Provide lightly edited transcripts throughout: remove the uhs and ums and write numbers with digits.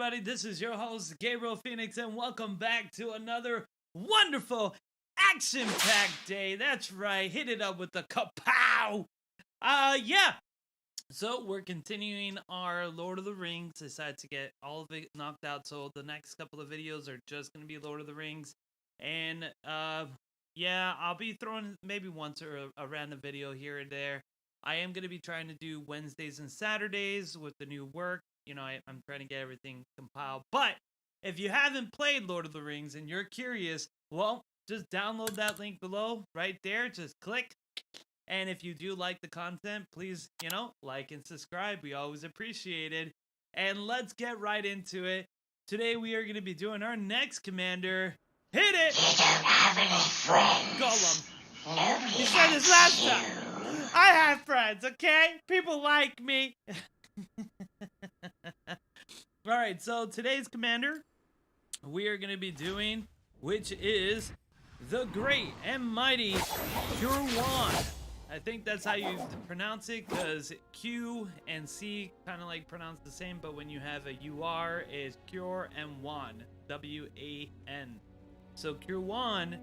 everybody? This is your host, Gabriel Phoenix, and welcome back to another wonderful action-packed day. That's right, hit it up with the kapow! Yeah. So we're continuing our Lord of the Rings. Decided to get all of it knocked out, so the next couple of videos are just gonna be Lord of the Rings. And yeah, I'll be throwing maybe once or a random video here and there. I am gonna be trying to do Wednesdays and Saturdays with the new work. You know, I'm trying to get everything compiled. But if you haven't played Lord of the Rings and you're curious, well, just download that link below right there. Just click. And if you do like the content, please, like and subscribe. We always appreciate it. And let's get right into it. Today we are going to be doing our next commander. Hit it! You don't have any friends. Gollum. Nobody You said this last time. I have friends, okay? People like me. Alright, so today's commander we are going to be doing, which is the great and mighty Qurwan. I think that's how you pronounce it, because Q and C kind of like pronounce the same, but when you have a UR, it's Cure and Wan, W-A-N. So Qurwan,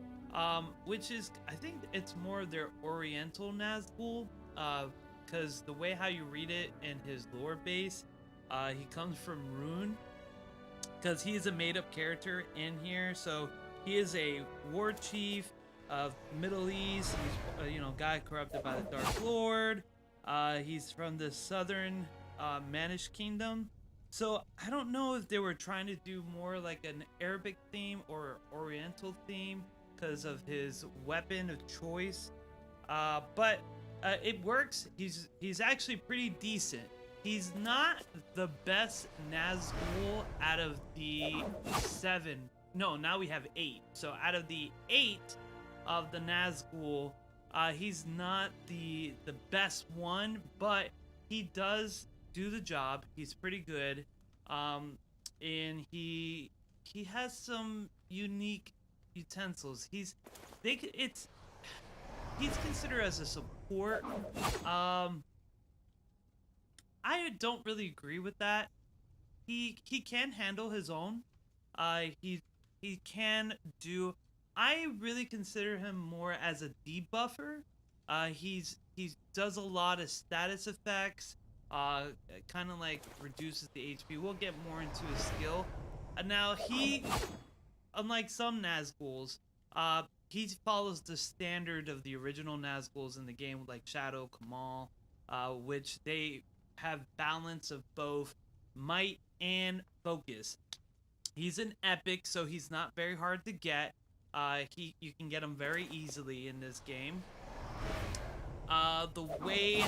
which is, I think it's more of their Oriental Nazgul, because the way how you read it in his lore base, he comes from Rune, because he is a made-up character in here. So he is a war chief of Middle East. He's guy corrupted by the Dark Lord. He's from the southern Manish Kingdom. So I don't know if they were trying to do more like an Arabic theme or Oriental theme because of his weapon of choice. But it works. He's actually pretty decent. He's not the best Nazgul out of the 7. No, now we have 8. So out of the 8 of the Nazgul, he's not the best one, but he does do the job. He's pretty good. And he has some unique utensils. He's considered as a support. I don't really agree with that. He can handle his own. He can do. I really consider him more as a debuffer. He does a lot of status effects. Kind of like reduces the HP. We'll get more into his skill. Now he, unlike some Nazguls, he follows the standard of the original Nazguls in the game, like Shadow, Kamal, which they have balance of both might and focus. He's an epic, so he's not very hard to get. You can get him very easily in this game. The way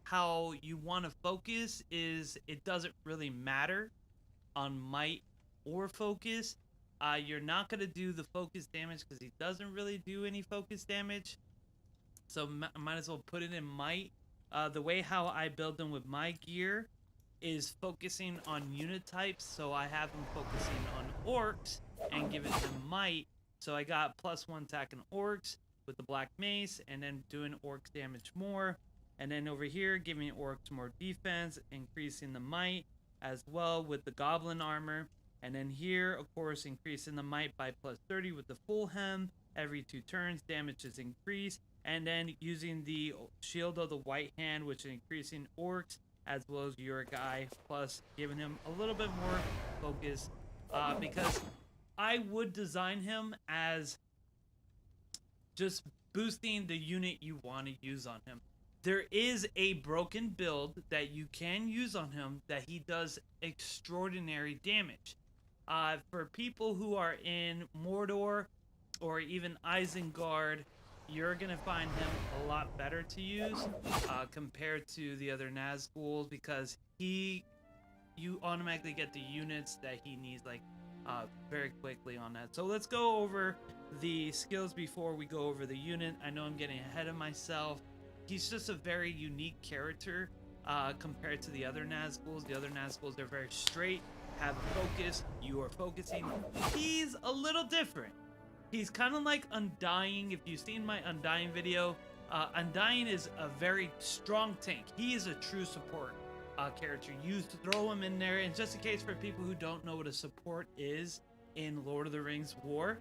how you want to focus is it doesn't really matter on might or focus. You're not going to do the focus damage because he doesn't really do any focus damage. So might as well put it in might. The way how I build them with my gear is focusing on unit types. So I have them focusing on orcs and give it to might. So I got +1 attack on orcs with the black mace, and then doing orcs damage more. And then over here, giving orcs more defense, increasing the might as well with the goblin armor. And then here, of course, increasing the might by +30 with the full hem. Every 2 turns, damage is increased. And then using the shield of the white hand, which is increasing orcs as well as your guy, plus giving him a little bit more focus, because I would design him as just boosting the unit you want to use on him. There is a broken build that you can use on him that he does extraordinary damage. For people who are in Mordor or even Isengard, you're gonna find him a lot better to use compared to the other Nazguls, because you automatically get the units that he needs very quickly on that. So let's go over the skills before we go over the unit. I know I'm getting ahead of myself. He's just a very unique character compared to the other Nazguls. The other Nazguls, they're very straight, have a focus, you are focusing. He's a little different. He's kind of like Undying. If you've seen my Undying video, Undying is a very strong tank. He is a true support. character, you throw him in there. And just in case for people who don't know what a support is in Lord of the Rings War,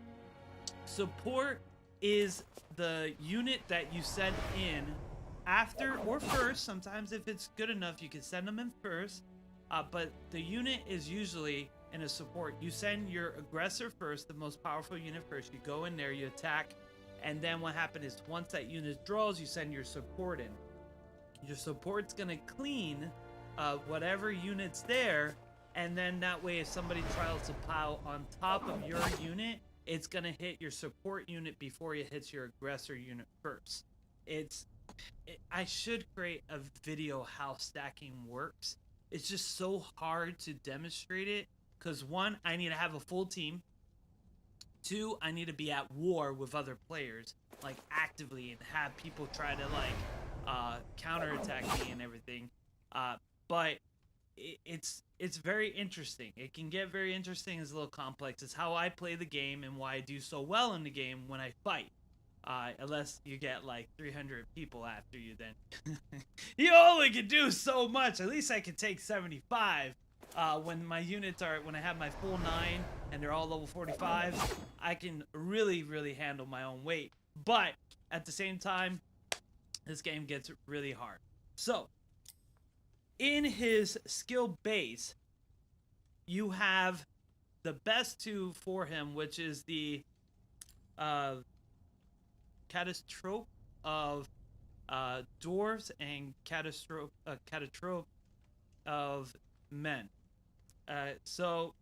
support is the unit that you send in after or first. Sometimes if it's good enough, you can send them in first. But the unit is usually in a support. You send your aggressor first, the most powerful unit first. You go in there, you attack, and then what happens is once that unit draws, you send your support in. Your support's gonna clean whatever unit's there, and then that way if somebody tries to pile on top of your unit, it's gonna hit your support unit before it hits your aggressor unit first. I should create a video how stacking works. It's just so hard to demonstrate it because one, I need to have a full team. Two, I need to be at war with other players, like actively, and have people try to like counterattack me and everything. But it's very interesting. It can get very interesting. It's a little complex. It's how I play the game and why I do so well in the game when I fight. Unless you get like 300 people after you, then you only can do so much. At least I can take 75. When my units are, when I have my full 9 and they're all level 45s, I can really handle my own weight. But at the same time, this game gets really hard. So, in his skill base, you have the best two for him, which is the catastrophe of dwarves and catastrophe of men. So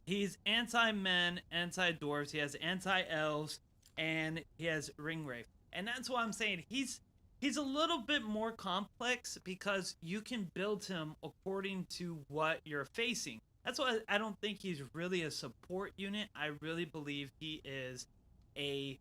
he's anti-men, anti-dwarves, he has anti-elves, and he has ringwraith. And that's why I'm saying he's a little bit more complex because you can build him according to what you're facing. That's why I don't think he's really a support unit. I really believe he is a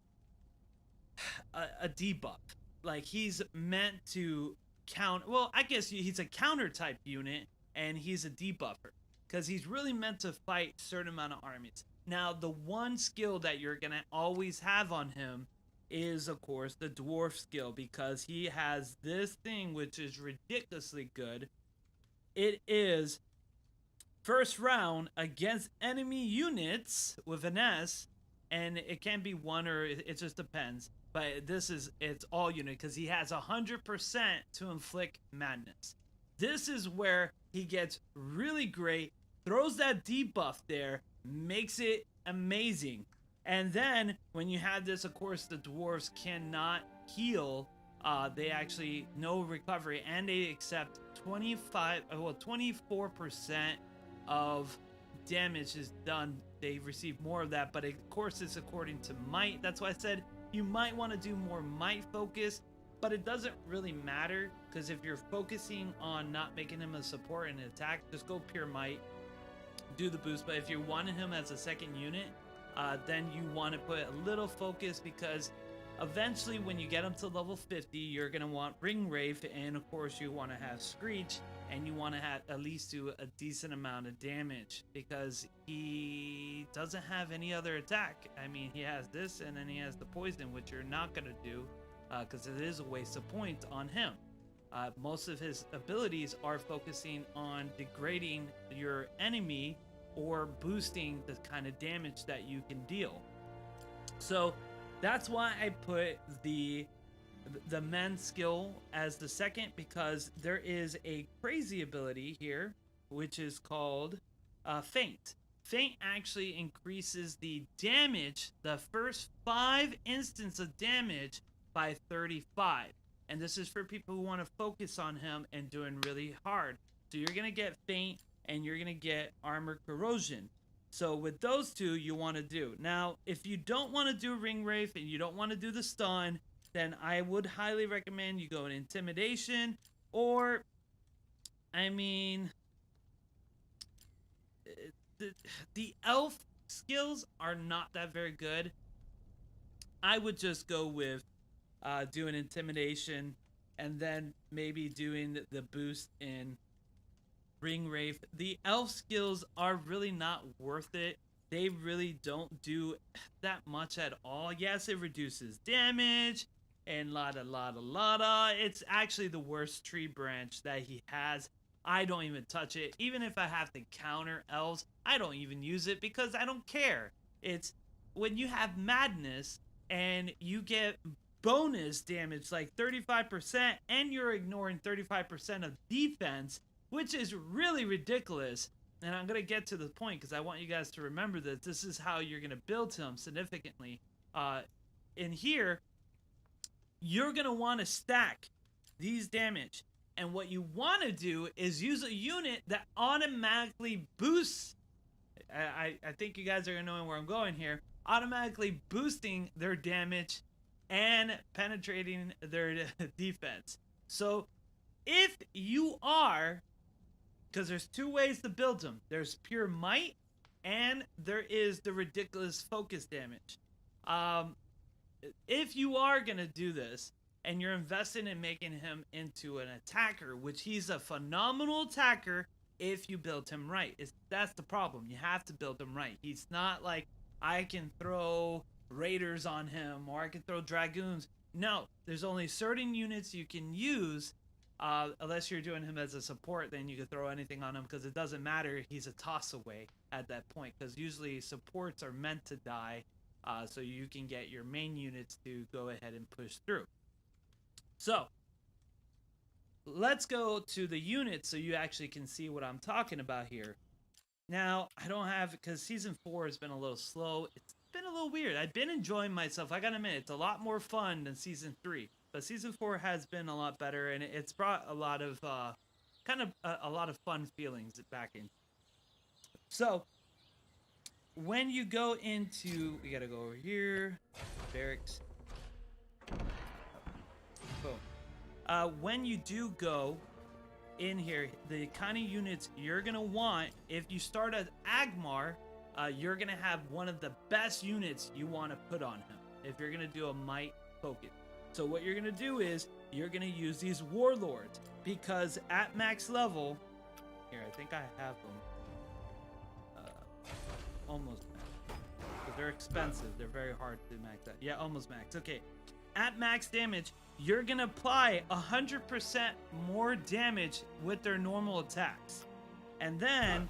debuff. Like he's meant to count. Well, I guess he's a counter type unit, and he's a debuffer because he's really meant to fight certain amount of armies. Now, the one skill that you're gonna always have on him is, of course, the dwarf skill because he has this thing which is ridiculously good. It is first round against enemy units with an S, and it can be one or it just depends. But it's all unit because he has 100% to inflict madness. This is where he gets really great, throws that debuff there, makes it amazing. And then when you have this, of course, the dwarves cannot heal. They actually no recovery, and they accept 24% of damage is done. They receive more of that, but of course it's according to might. That's why I said you might want to do more might focus, but it doesn't really matter because if you're focusing on not making him a support and an attack, just go pure might, do the boost. But if you wanted him as a second unit, then you want to put a little focus because eventually when you get him to level 50, you're going to want Ringwraith, and of course you want to have Screech, and you want to have at least do a decent amount of damage because he doesn't have any other attack. I mean, he has this and then he has the poison, which you're not going to do because it is a waste of points on him. Most of his abilities are focusing on degrading your enemy or boosting the kind of damage that you can deal. So that's why I put the men skill as the second, because there is a crazy ability here which is called Feint. Feint actually increases the damage, the first 5 instants of damage, by 35. And this is for people who want to focus on him and doing really hard. So you're going to get Feint and you're going to get Armor Corrosion. So with those two, you want to do. Now, if you don't want to do Ringwraith and you don't want to do the stun, then I would highly recommend you go in Intimidation, or, I mean, the elf skills are not that very good. I would just go with doing Intimidation and then maybe doing the boost in Ringwraith. The elf skills are really not worth it. They really don't do that much at all. Yes, it reduces damage and lotta. It's actually the worst tree branch that he has. I don't even touch it. Even if I have to counter elves, I don't even use it because I don't care. It's when you have madness and you get bonus damage like 35% and you're ignoring 35% of defense, which is really ridiculous. And I'm going to get to the point because I want you guys to remember that this is how you're going to build him significantly. In here, you're going to want to stack these damage. And what you want to do is use a unit that automatically boosts. I think you guys are knowing where I'm going here. Automatically boosting their damage and penetrating their defense. So if you are, because there's two ways to build them. There's pure might and there is the ridiculous focus damage. If you are going to do this and you're investing in making him into an attacker, which he's a phenomenal attacker if you build him right. That's the problem. You have to build him right. He's not like I can throw raiders on him or I can throw dragoons. No, there's only certain units you can use. Unless you're doing him as a support, then you can throw anything on him because it doesn't matter. He's a toss away at that point because usually supports are meant to die, so you can get your main units to go ahead and push through. So let's go to the units so you actually can see what I'm talking about here. Now, I don't have, because Season 4 has been a little slow. It's been a little weird. I've been enjoying myself. I gotta admit, it's a lot more fun than Season 3. But Season 4 has been a lot better, and it's brought a lot of, a lot of fun feelings back in. So, when you go into, we gotta go over here, barracks. Boom. When you do go in here, the kind of units you're gonna want, if you start as Agmar, you're gonna have one of the best units you want to put on him if you're gonna do a might focus. So what you're gonna do is you're gonna use these warlords because at max level, here I think I have them almost max because they're expensive. They're very hard to max out. Yeah, almost max. Okay, at max damage, you're gonna apply 100% more damage with their normal attacks, and then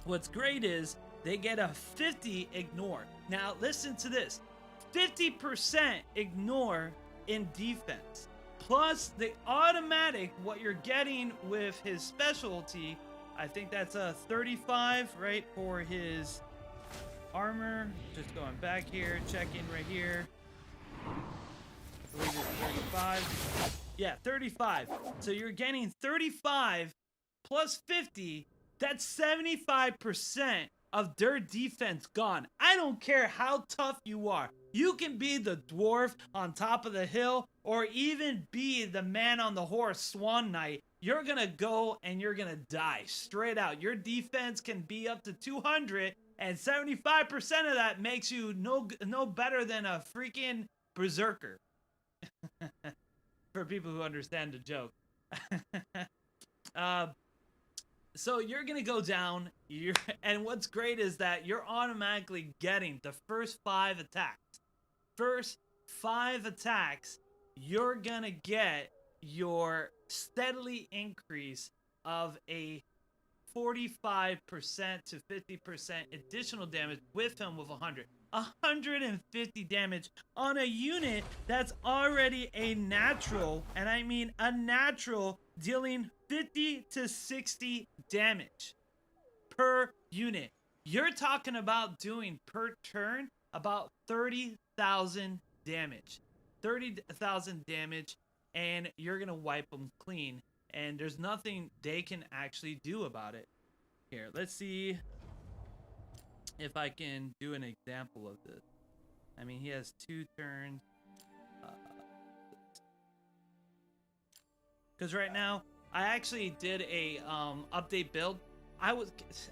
what's great is they get a 50 ignore. Now listen to this: 50% ignore in defense, plus the automatic what you're getting with his specialty. I think that's a 35, right, for his armor. Just going back here, checking right here. I believe it's 35. Yeah, 35. So you're getting 35 plus 50. That's 75% of their defense gone. I don't care how tough you are. You can be the dwarf on top of the hill or even be the man on the horse, Swan Knight. You're gonna go and you're gonna die straight out. Your defense can be up to 200 and 75% of that makes you no better than a freaking berserker. For people who understand the joke. So you're gonna go down, and what's great is that you're automatically getting the first 5 attacks. First 5 attacks, you're gonna get your steadily increase of a 45% to 50% additional damage with him with 150 damage on a unit that's already a natural, and I mean a natural, dealing 50 to 60 damage per unit. You're talking about doing per turn about 30,000 damage. 30,000 damage, and you're gonna wipe them clean, and there's nothing they can actually do about it. Here, let's see if I can do an example of this. I mean, he has 2 turns. Because right now, I actually did a update build.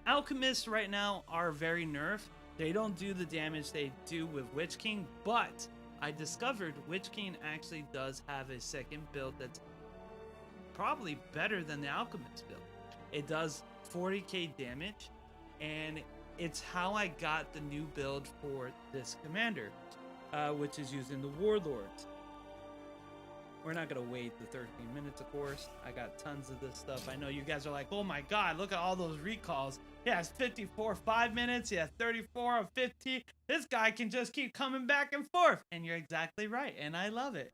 Alchemists right now are very nerfed. They don't do the damage they do with Witch King, but I discovered Witch King actually does have a second build that's probably better than the Alchemist build. It does 40k damage, and it's how I got the new build for this commander, which is using the warlords. We're not gonna wait the 13 minutes, of course. I got tons of this stuff. I know you guys are like, oh my god, look at all those recalls. He has 54 5 minutes, he has 34 of 50. This guy can just keep coming back and forth. And you're exactly right, and I love it.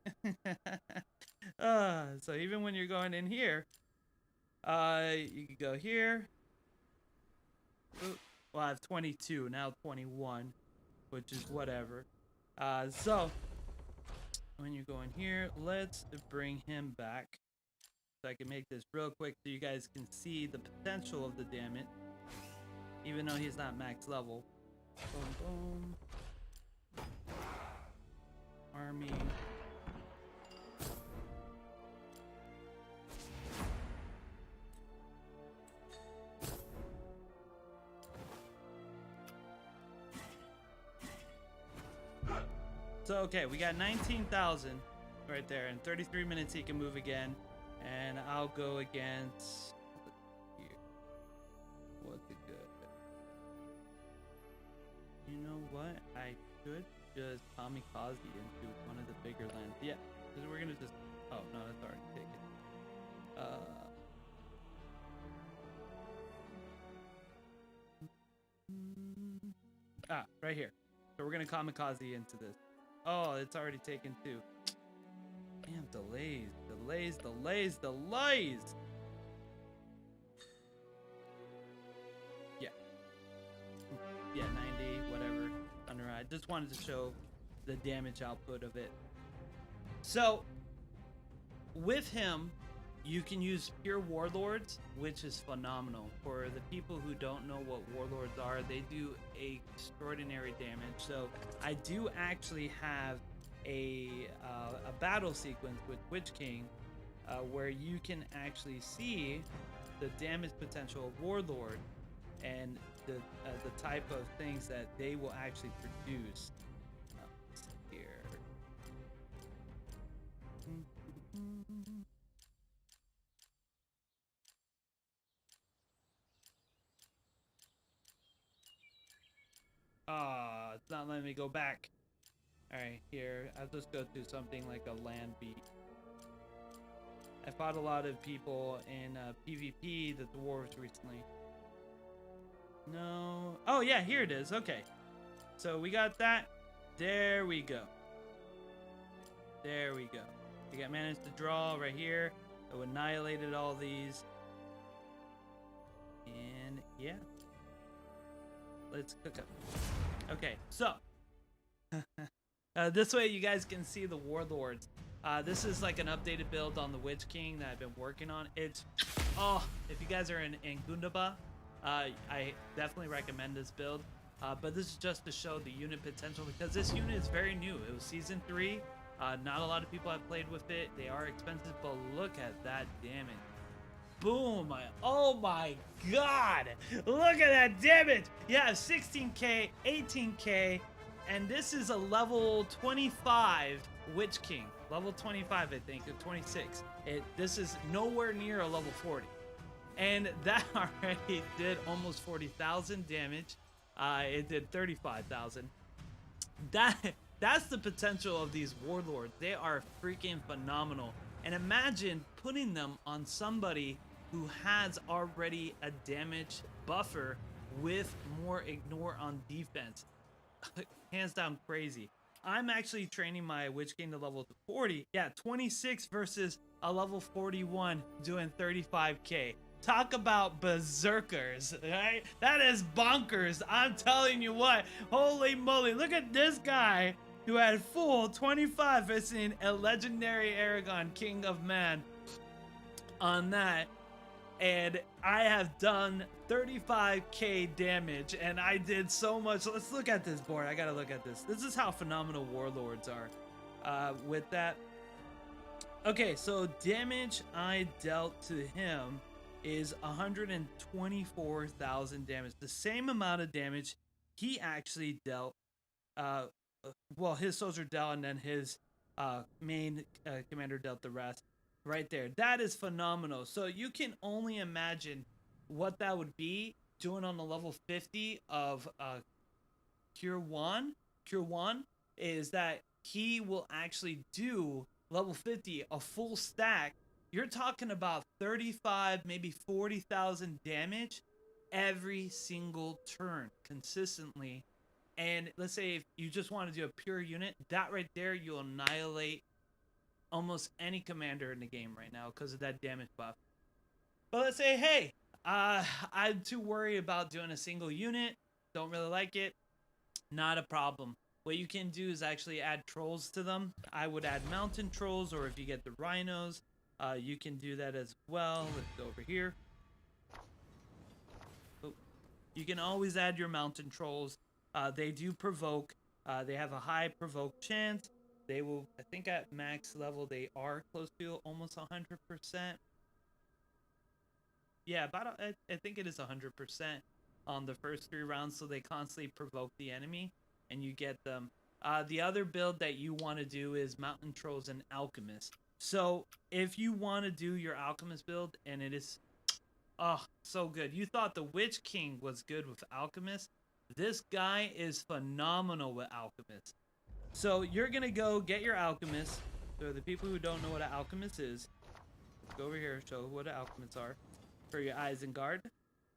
So even when you're going in here, you can go here. Ooh, well, I have 22, now 21, which is whatever. So when you go in here, let's bring him back so I can make this real quick so you guys can see the potential of the damage, even though he's not max level. Boom, boom. Army. So, okay, we got 19,000 right there. In 33 minutes, he can move again. And I'll go against... Here. What's it good? You know what? I could just kamikaze into one of the bigger lands. Yeah, because we're going to just... Oh, no, that's already taken. Right here. So we're going to kamikaze into this. Oh, it's already taken too. Damn, delays. Yeah. Yeah, 90, whatever. I just wanted to show the damage output of it. So, with him, you can use pure warlords, which is phenomenal. For the people who don't know what warlords are, they do extraordinary damage. So I do actually have a battle sequence with Witch King where you can actually see the damage potential of warlord and the type of things that they will actually produce. Here. Ah, it's not letting me go back. Alright, here. I'll just go to something like a land beat. I fought a lot of people in PvP, the dwarves, recently. No. Oh, yeah, here it is. Okay. So we got that. There we go. There we go. We got managed to draw right here. I annihilated all these. And yeah. Let's cook up. Okay, so this way you guys can see the warlords. This is like an updated build on the Witch King that I've been working on. It's if you guys are in Gundaba, I definitely recommend this build. But this is just to show the unit potential because this unit is very new. It was season 3. Not a lot of people have played with it. They are expensive, but look at that damage. Boom! Oh my god! Look at that damage! Yeah, 16k, 18k, and this is a level 25 Witch King. Level 25, I think, or 26. This is nowhere near a level 40. And that already did almost 40,000 damage. It did 35,000. That's the potential of these warlords. They are freaking phenomenal. And imagine putting them on somebody who has already a damage buffer with more ignore on defense. Hands down crazy. I'm actually training my Witch King to level 40. Yeah, 26 versus a level 41 doing 35k. Talk about berserkers, right? That is bonkers. I'm telling you what. Holy moly. Look at this guy who had full 25 versus a legendary Aragon, King of Man on that. And I have done 35k damage and I did so much. Let's look at this board. I gotta look at this. This is how phenomenal warlords are with that. Okay, so damage I dealt to him is 124,000 damage. The same amount of damage he actually dealt. Well, his soldier dealt and then his main commander dealt the rest. Right there. That is phenomenal. So you can only imagine what that would be doing on the level 50 of Qurwan. Qurwan is that he will actually do Level 50, a full stack, you're talking about 35, maybe 40,000 damage every single turn consistently. And let's say if you just want to do a pure unit, that right there, you'll annihilate almost any commander in the game right now because of that damage buff. But let's say, hey, I'm too worried about doing a single unit, don't really like it. Not a problem. What you can do is actually add trolls to them. I would add mountain trolls, or if you get the rhinos, you can do that as well. Let's go over here. Oh, you can always add your mountain trolls. They do provoke. They have a high provoke chance. They will, I think at max level, they are close to almost 100%. Yeah, about I think it is 100% on the first 3 rounds, so they constantly provoke the enemy, and you get them. The other build that you want to do is Mountain Trolls and Alchemist. So if you want to do your Alchemist build, and it is, oh, so good. You thought the Witch King was good with Alchemist. This guy is phenomenal with Alchemist. So you're going to go get your Alchemist. So the people who don't know what an Alchemist is, go over here and show what Alchemists are for your Isengard.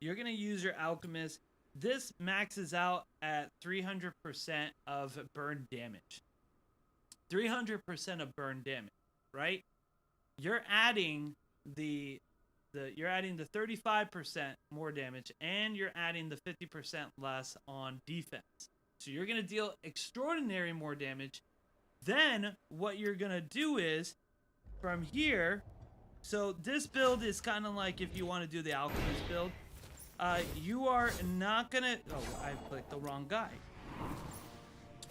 You're going to use your Alchemist. This maxes out at 300% of burn damage. 300% of burn damage, right? You're adding the 35% more damage, and you're adding the 50% less on defense. So you're going to deal extraordinary more damage. Then what you're going to do is from here, so this build is kind of like if you want to do the Alchemist build. You are not going to... Oh, I clicked the wrong guy.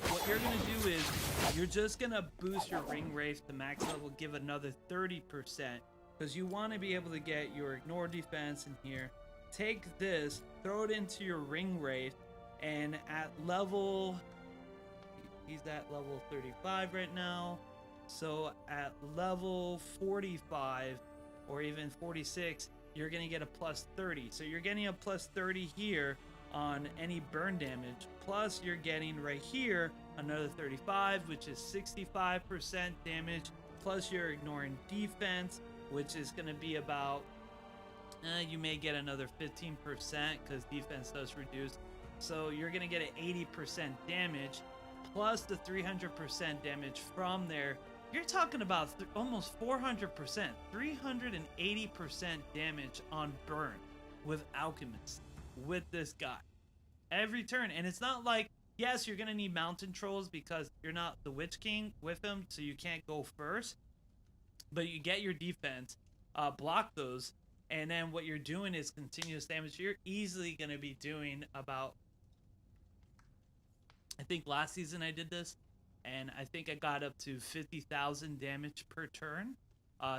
What you're going to do is you're just going to boost your Ring Wraith to max level, give another 30%. Because you want to be able to get your Ignore defense in here. Take this, throw it into your Ring Wraith, and at level... He's at level 35 right now. So at level 45 or even 46, you're going to get a plus 30. So you're getting a plus 30 here on any burn damage. Plus you're getting right here another 35, which is 65% damage. Plus you're ignoring defense, which is going to be about, you may get another 15% because defense does reduce. So you're going to get an 80% damage plus the 300% damage from there. You're talking about almost 400%, 380% damage on burn with Alchemist, with this guy. Every turn. And it's not like, yes, you're going to need Mountain Trolls because you're not the Witch King with him, so you can't go first. But you get your defense, block those, and then what you're doing is continuous damage. You're easily going to be doing about... I think last season I did this, and I think I got up to 50,000 damage per turn.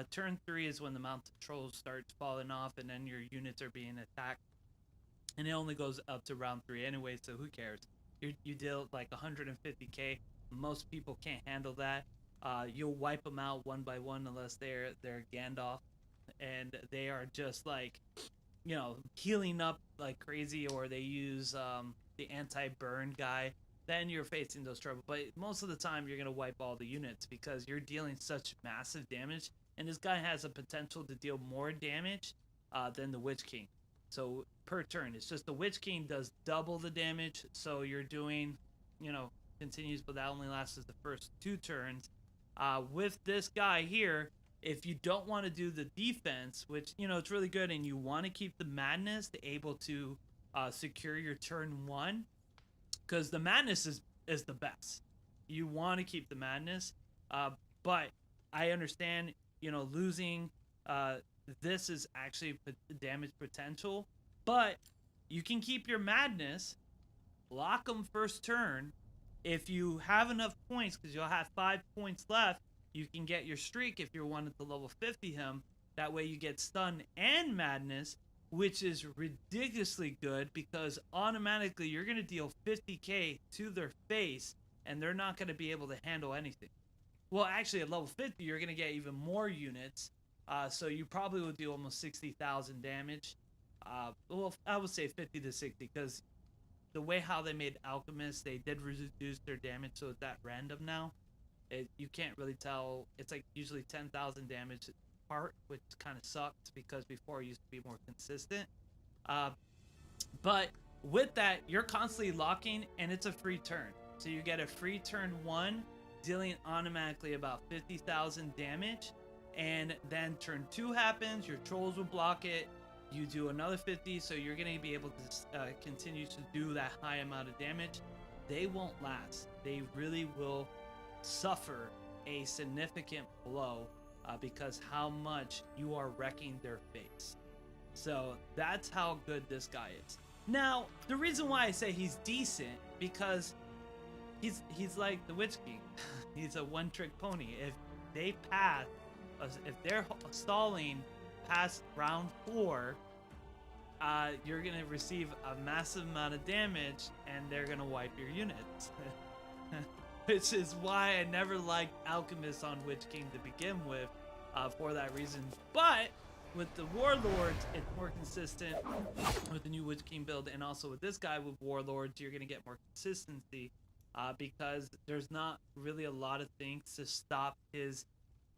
Turn 3 is when the Mountain Trolls starts falling off, and then your units are being attacked. And it only goes up to round 3 anyway, so who cares? You deal like 150k. Most people can't handle that. You'll wipe them out one by one unless they're Gandalf, and they are just like, you know, healing up like crazy, or they use the anti-burn guy. Then you're facing those trouble. But most of the time, you're going to wipe all the units because you're dealing such massive damage. And this guy has a potential to deal more damage than the Witch King. So per turn, it's just the Witch King does double the damage. So you're doing, you know, continues, but that only lasts the first 2 turns. With this guy here, if you don't want to do the defense, which, you know, it's really good, and you want to keep the madness to able to secure your turn 1, because the madness is the best. You want to keep the madness, but I understand, you know, losing this is actually damage potential, but you can keep your madness, lock them first turn. If you have enough points, because you'll have 5 points left, you can get your streak if you're wanting to level 50 him. That way you get stun and madness, which is ridiculously good because automatically you're going to deal 50k to their face, and they're not going to be able to handle anything. Well, actually, at level 50, you're going to get even more units, so you probably will do almost 60,000 damage. Well, I would say 50 to 60 because the way how they made Alchemist, they did reduce their damage, so it's at random now. You can't really tell. It's like usually 10,000 damage part, which kind of sucked because before it used to be more consistent. Uh, but with that, you're constantly locking, and it's a free turn. So you get a free turn 1, dealing automatically about 50,000 damage. And then turn 2 happens, your trolls will block it. You do another 50, so you're going to be able to continue to do that high amount of damage. They won't last. They really will suffer a significant blow because how much you are wrecking their face. So that's how good this guy is. Now, the reason why I say he's decent, because he's like the Witch King. He's a one-trick pony. If they pass, if they're stalling past round 4, you're gonna receive a massive amount of damage, and they're gonna wipe your units. Which is why I never liked Alchemist on Witch King to begin with, for that reason. But with the Warlords, it's more consistent with the new Witch King build, and also with this guy with Warlords, you're gonna get more consistency because there's not really a lot of things to stop his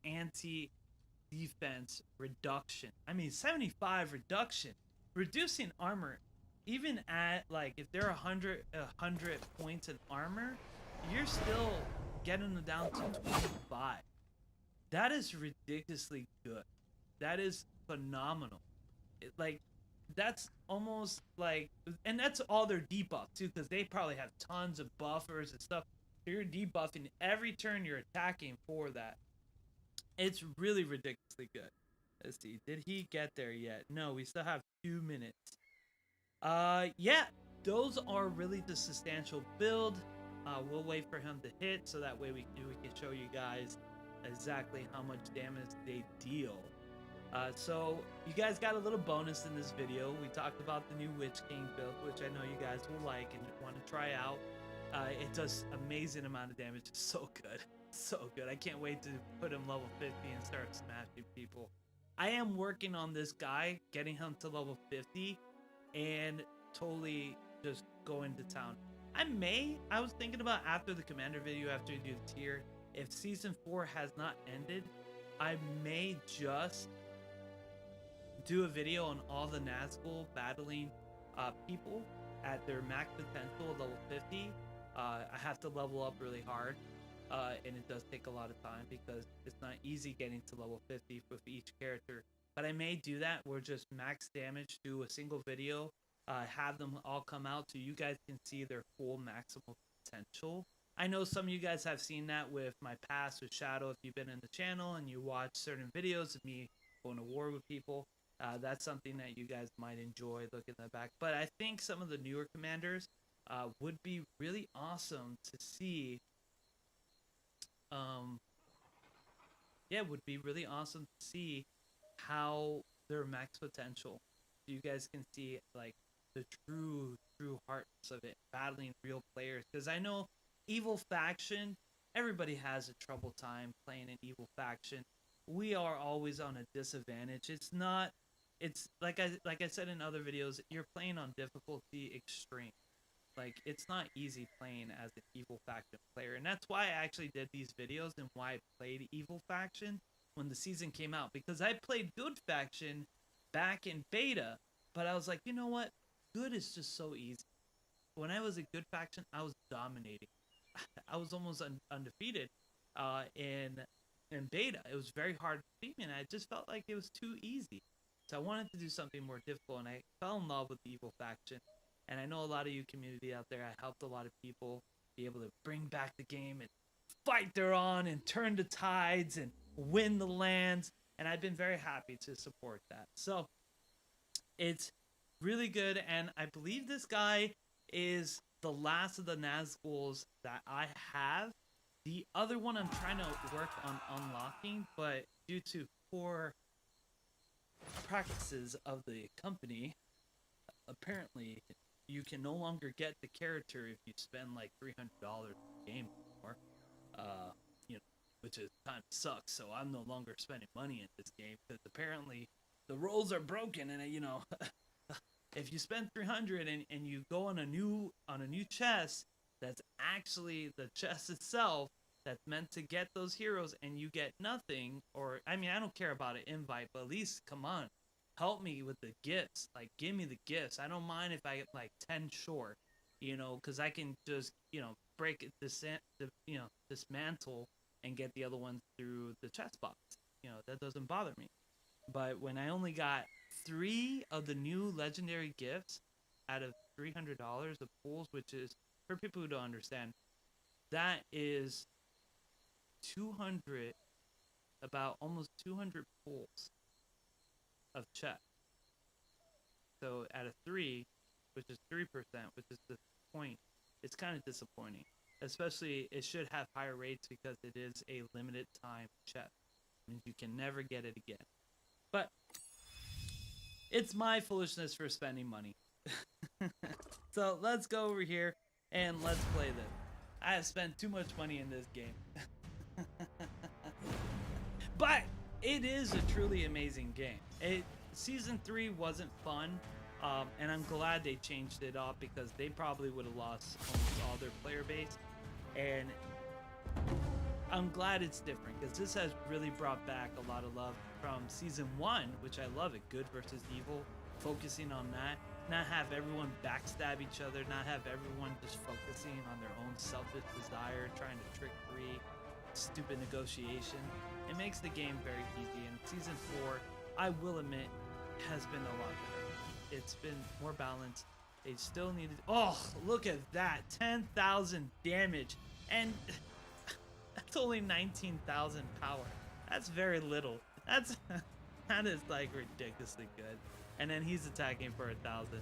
anti-defense reduction. I mean, 75 reduction, reducing armor, even at like if they're 100 points in armor, you're still getting them down to 25. That is ridiculously good. That is phenomenal. Like, that's almost like, and that's all their debuff too, because they probably have tons of buffers and stuff. So you're debuffing every turn you're attacking for that. It's really ridiculously good. Let's see, did he get there yet? No, we still have 2 minutes. Yeah, those are really the substantial build. We'll wait for him to hit, so that way we can show you guys exactly how much damage they deal. So you guys got a little bonus in this video. We talked about the new Witch King build, which I know you guys will like and want to try out. It does amazing amount of damage. It's so good. So good. I can't wait to put him level 50 and start smashing people. I am working on this guy, getting him to level 50 and totally just going to town. I was thinking about after the commander video, after you do the tier, if season 4 has not ended, I may just do a video on all the Nazgul battling people at their max potential level 50. I have to level up really hard, and it does take a lot of time because it's not easy getting to level 50 with each character. But I may do that where just max damage, do a single video, have them all come out so you guys can see their full maximal potential. I know some of you guys have seen that with my past with Shadow. If you've been in the channel and you watch certain videos of me going to war with people, that's something that you guys might enjoy looking at back. But I think some of the newer commanders would be really awesome to see. Yeah, would be really awesome to see how their max potential, so you guys can see like the true hearts of it, battling real players. Because I know evil faction, everybody has a trouble time playing an evil faction. We are always on a disadvantage. It's like I said in other videos, you're playing on difficulty extreme. Like, it's not easy playing as an evil faction player, and that's why I actually did these videos and why I played evil faction when the season came out, because I played good faction back in beta, but I was like, you know what, good is just so easy. When I was a good faction, I was dominating. I was almost undefeated in beta. It was very hard to beat me, and I just felt like it was too easy. So I wanted to do something more difficult, and I fell in love with the evil faction. And I know a lot of you community out there, I helped a lot of people be able to bring back the game and fight their on and turn the tides and win the lands. And I've been very happy to support that. So it's really good. And I believe this guy is the last of the Nazguls that I have. The other one I'm trying to work on unlocking, but due to poor practices of the company, apparently you can no longer get the character if you spend like $300 a game anymore. You know, which is kind of sucks. So I'm no longer spending money in this game because apparently the roles are broken, and you know, if you spend 300 and you go on a new chest that's actually the chest itself, that's meant to get those heroes and you get nothing, or I mean, I don't care about an invite, but at least come on, help me with the gifts. Like, give me the gifts. I don't mind if I get like 10 short, because I can just, break it, dismantle and get the other ones through the chest box. That doesn't bother me. But when I only got 3 of the new legendary gifts out of $300 of pools, which is, for people who don't understand, that is 200, about almost 200 pools of check. So out of 3, which is 3%, which is the point, it's kind of disappointing. Especially, it should have higher rates because it is a limited time chest. It means you can never get it again. But it's my foolishness for spending money. So let's go over here and let's play this. I have spent too much money in this game. But it is a truly amazing game. Season 3 wasn't fun, and I'm glad they changed it up because they probably would have lost almost all their player base. And I'm glad it's different because this has really brought back a lot of love from Season 1, which I love it. Good versus evil, focusing on that. Not have everyone backstab each other, not have everyone just focusing on their own selfish desire, trying to trick free, stupid negotiation. It makes the game very easy, and Season 4, I will admit, has been a lot better. It's been more balanced. They still needed... Oh, look at that. 10,000 damage. And that's only 19,000 power. That's very little. That is like ridiculously good. And then he's attacking for 1,000.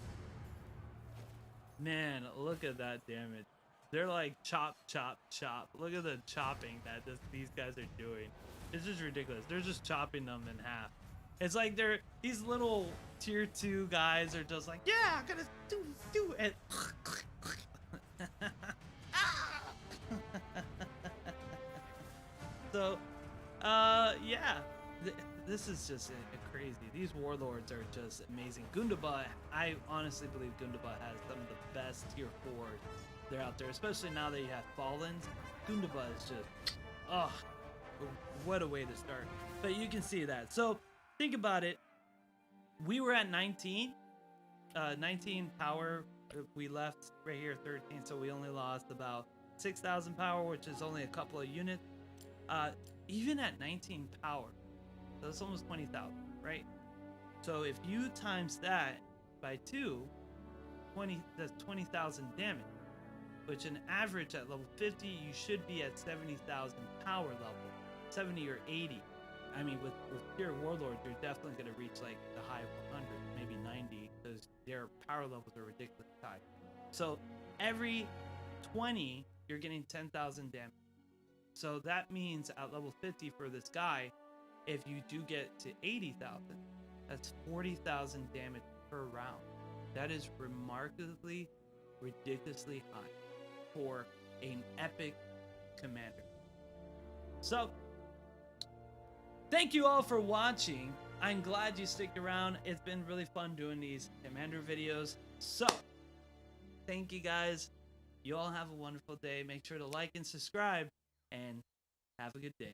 Man, look at that damage. They're like chop, chop, chop. Look at the chopping that these guys are doing. It's just ridiculous. They're just chopping them in half. It's like these little tier 2 guys are just like, yeah, I'm gonna do it. So, yeah. This is just crazy. These warlords are just amazing. Gundaba, I honestly believe Gundaba has some of the best tier 4s they're out there, especially now that you have Fallens. Gundaba is just, oh, what a way to start. But you can see that. So think about it. We were at 19 power. We left right here 13, so we only lost about 6,000 power, which is only a couple of units. Even at 19 power, that's almost 20,000, right? So if you times that by 2, that's 20,000 damage, which an average at level 50, you should be at 70,000 power level, 70 or 80. I mean, with tier warlords, you're definitely going to reach like the high 100, maybe 90, because their power levels are ridiculously high. So every 20, you're getting 10,000 damage. So that means at level 50 for this guy, if you do get to 80,000, that's 40,000 damage per round. That is remarkably, ridiculously high for an epic commander. So, thank you all for watching. I'm glad you sticked around. It's been really fun doing these commander videos. So, thank you guys. You all have a wonderful day. Make sure to like and subscribe, and have a good day.